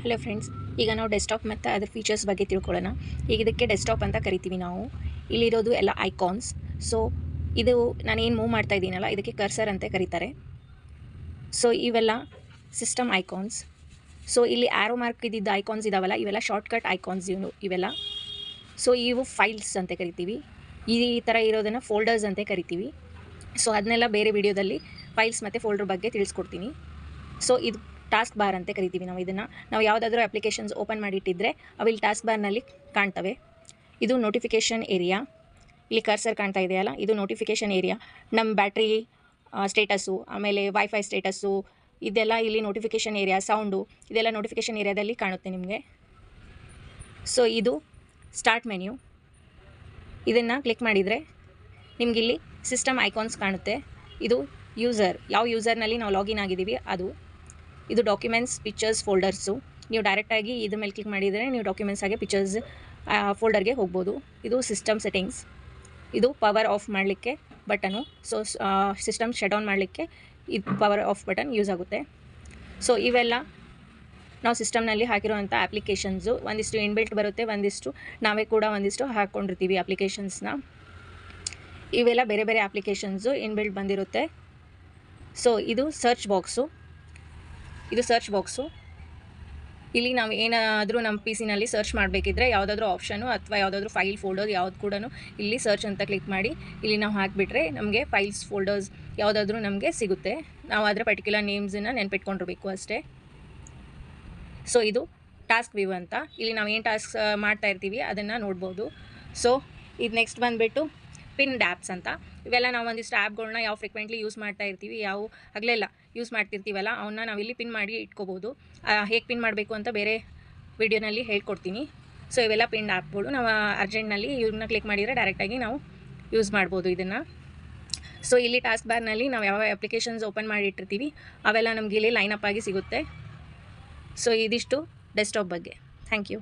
Hello friends, ಈಗ ನಾವು desktop ಮತ್ತು ಅದರ ಫೀಚರ್ಸ್ ಬಗ್ಗೆ ತಿಳ್ಕೊಳ್ಳೋಣ. ಈಗ ಇದಕ್ಕೆ ಡೆಸ್ಕ್ಟಾಪ್ ಅಂತ ಕರಿತೀವಿ ನಾವು. ಇಲ್ಲಿರೋದು ಎಲ್ಲ ಐಕಾನ್ಸ್. ಸೊ ಇದು ನಾನೇನು ಮೂವ್ ಮಾಡ್ತಾ ಇದ್ದೀನಲ್ಲ, ಇದಕ್ಕೆ ಕರ್ಸರ್ ಅಂತ ಕರೀತಾರೆ. ಸೊ ಇವೆಲ್ಲ ಸಿಸ್ಟಮ್ ಐಕಾನ್ಸ್. ಸೊ ಇಲ್ಲಿ ಆ್ಯರೋ ಮಾರ್ಕ್ ಇದ್ದಿದ್ದ ಐಕಾನ್ಸ್ ಇದಾವಲ್ಲ, ಇವೆಲ್ಲ ಶಾರ್ಟ್ಕಟ್ ಐಕಾನ್ಸ್ ಇವೆಲ್ಲ. ಸೊ ಇವು ಫೈಲ್ಸ್ ಅಂತ ಕರಿತೀವಿ. ಈ ಥರ ಇರೋದನ್ನು ಫೋಲ್ಡರ್ಸ್ ಅಂತ ಕರಿತೀವಿ. ಸೊ ಅದನ್ನೆಲ್ಲ ಬೇರೆ ವಿಡಿಯೋದಲ್ಲಿ ಫೈಲ್ಸ್ ಮತ್ತು ಫೋಲ್ಡರ್ ಬಗ್ಗೆ ತಿಳಿಸ್ಕೊಡ್ತೀನಿ. ಸೊ ಇದು ಟಾಸ್ಕ್ ಬಾರ್ ಅಂತ ಕರಿತೀವಿ ನಾವು ಇದನ್ನು. ನಾವು ಯಾವುದಾದ್ರೂ ಅಪ್ಲಿಕೇಶನ್ಸ್ ಓಪನ್ ಮಾಡಿಟ್ಟಿದ್ರೆ ಅವು ಇಲ್ಲಿ ಟಾಸ್ಕ್ ಬಾರ್ನಲ್ಲಿ ಕಾಣ್ತವೆ. ಇದು ನೋಟಿಫಿಕೇಷನ್ ಏರಿಯಾ. ಇಲ್ಲಿ ಕರ್ಸರ್ ಕಾಣ್ತಾ ಇದೆಯಲ್ಲ, ಇದು ನೋಟಿಫಿಕೇಷನ್ ಏರಿಯಾ. ನಮ್ಮ ಬ್ಯಾಟ್ರಿ ಸ್ಟೇಟಸ್ಸು, ಆಮೇಲೆ ವೈಫೈ ಸ್ಟೇಟಸ್ಸು, ಇದೆಲ್ಲ ಇಲ್ಲಿ ನೋಟಿಫಿಕೇಷನ್ ಏರಿಯಾ. ಸೌಂಡು, ಇದೆಲ್ಲ ನೋಟಿಫಿಕೇಷನ್ ಏರಿಯಾದಲ್ಲಿ ಕಾಣುತ್ತೆ ನಿಮಗೆ. ಸೊ ಇದು ಸ್ಟಾರ್ಟ್ ಮೆನ್ಯೂ. ಇದನ್ನು ಕ್ಲಿಕ್ ಮಾಡಿದರೆ ನಿಮಗಿಲ್ಲಿ ಸಿಸ್ಟಮ್ ಐಕಾನ್ಸ್ ಕಾಣುತ್ತೆ. ಇದು ಯೂಸರ್, ಯಾವ ಯೂಸರ್ನಲ್ಲಿ ನಾವು ಲಾಗಿನ್ ಆಗಿದ್ದೀವಿ ಅದು. ಇದು ಡಾಕ್ಯುಮೆಂಟ್ಸ್, ಪಿಕ್ಚರ್ಸ್, ಫೋಲ್ಡರ್ಸು. ನೀವು ಡೈರೆಕ್ಟಾಗಿ ಇದ್ರ ಮೇಲೆ ಕ್ಲಿಕ್ ಮಾಡಿದರೆ ನೀವು ಡಾಕ್ಯುಮೆಂಟ್ಸ್ ಹಾಗೆ ಪಿಕ್ಚರ್ಸ್ ಫೋಲ್ಡರ್ಗೆ ಹೋಗ್ಬೋದು. ಇದು ಸಿಸ್ಟಮ್ ಸೆಟ್ಟಿಂಗ್ಸ್. ಇದು ಪವರ್ ಆಫ್ ಮಾಡಲಿಕ್ಕೆ button. So system shut down ಮಾಡಲಿಕ್ಕೆ ಇದು ಪವರ್ ಆಫ್ ಬಟನ್ ಯೂಸ್ ಆಗುತ್ತೆ. ಸೊ ಇವೆಲ್ಲ ನಾವು ಸಿಸ್ಟಮ್ನಲ್ಲಿ ಹಾಕಿರುವಂಥ ಅಪ್ಲಿಕೇಶನ್ಸು. ಒಂದಿಷ್ಟು ಇನ್ಬಿಲ್ಟ್ ಬರುತ್ತೆ, ಒಂದಿಷ್ಟು ನಾವೇ ಕೂಡ ಒಂದಿಷ್ಟು ಹಾಕ್ಕೊಂಡಿರ್ತೀವಿ ಅಪ್ಲಿಕೇಶನ್ಸ್ನ. ಇವೆಲ್ಲ ಬೇರೆ ಬೇರೆ ಅಪ್ಲಿಕೇಶನ್ಸು ಇನ್ಬಿಲ್ಟ್ ಬಂದಿರುತ್ತೆ. ಸೊ ಇದು ಸರ್ಚ್ ಬಾಕ್ಸು. ಇಲ್ಲಿ ನಾವು ಏನಾದರೂ ನಮ್ಮ ಪಿ ಸಿನಲ್ಲಿ ಸರ್ಚ್ ಮಾಡಬೇಕಿದ್ರೆ ಯಾವುದಾದ್ರೂ ಆಪ್ಷನು ಅಥವಾ ಯಾವುದಾದ್ರೂ ಫೈಲ್ ಫೋಲ್ಡರ್ ಯಾವ್ದು ಕೂಡ ಇಲ್ಲಿ ಸರ್ಚ್ ಅಂತ ಕ್ಲಿಕ್ ಮಾಡಿ ಇಲ್ಲಿ ನಾವು ಹಾಕಿಬಿಟ್ರೆ ನಮಗೆ ಫೈಲ್ಸ್ ಫೋಲ್ಡರ್ಸ್ ಯಾವುದಾದ್ರೂ ನಮಗೆ ಸಿಗುತ್ತೆ. ನಾವು ಅದರ ಪರ್ಟಿಕ್ಯುಲರ್ ನೇಮ್ಸನ್ನು ನೆನ್ಪಿಟ್ಕೊಂಡಿರಬೇಕು ಅಷ್ಟೇ. ಸೊ ಇದು ಟಾಸ್ಕ್ ವ್ಯೂ ಅಂತ. ಇಲ್ಲಿ ನಾವು ಏನು ಟಾಸ್ಕ್ ಮಾಡ್ತಾ ಇರ್ತೀವಿ ಅದನ್ನು ನೋಡ್ಬೋದು. ಸೊ ಇದು ನೆಕ್ಸ್ಟ್ ಬಂದುಬಿಟ್ಟು ಪಿನ್ಡ್ ಆ್ಯಪ್ಸ್ ಅಂತ. ಇವೆಲ್ಲ ನಾವು ಒಂದಿಷ್ಟು ಆ್ಯಪ್ಗಳನ್ನ ಯಾವ ಫ್ರೀಕ್ವೆಂಟ್ಲಿ ಯೂಸ್ ಮಾಡ್ತಾ ಇರ್ತೀವಿ, ಯಾವ ಹಗಲೆಲ್ಲ ಯೂಸ್ ಮಾಡ್ತಿರ್ತೀವಲ್ಲ, ಅವನ್ನ ನಾವಿಲ್ಲಿ ಪಿನ್ ಮಾಡಿ ಇಟ್ಕೋಬೋದು. ಹೇಗೆ ಪಿನ್ ಮಾಡಬೇಕು ಅಂತ ಬೇರೆ ವಿಡಿಯೋನಲ್ಲಿ ಹೇಳ್ಕೊಡ್ತೀನಿ. ಸೊ ಇವೆಲ್ಲ ಪಿನ್ಡ್ ಆ್ಯಪ್ಗಳು. ನಾವು ಅರ್ಜೆಂಟ್ನಲ್ಲಿ ಇವ್ರನ್ನ ಕ್ಲಿಕ್ ಮಾಡಿದರೆ ಡೈರೆಕ್ಟಾಗಿ ನಾವು ಯೂಸ್ ಮಾಡ್ಬೋದು ಇದನ್ನು. ಸೊ ಇಲ್ಲಿ ಟಾಸ್ಕ್ ಬಾರ್ನಲ್ಲಿ ನಾವು ಯಾವ ಅಪ್ಲಿಕೇಶನ್ಸ್ ಓಪನ್ ಮಾಡಿಟ್ಟಿರ್ತೀವಿ ಅವೆಲ್ಲ ನಮಗೆ ಇಲ್ಲಿ ಲೈನಪ್ ಆಗಿ ಸಿಗುತ್ತೆ. ಸೊ ಇದಿಷ್ಟು ಡೆಸ್ಕ್ಟಾಪ್ ಬಗ್ಗೆ. Thank you.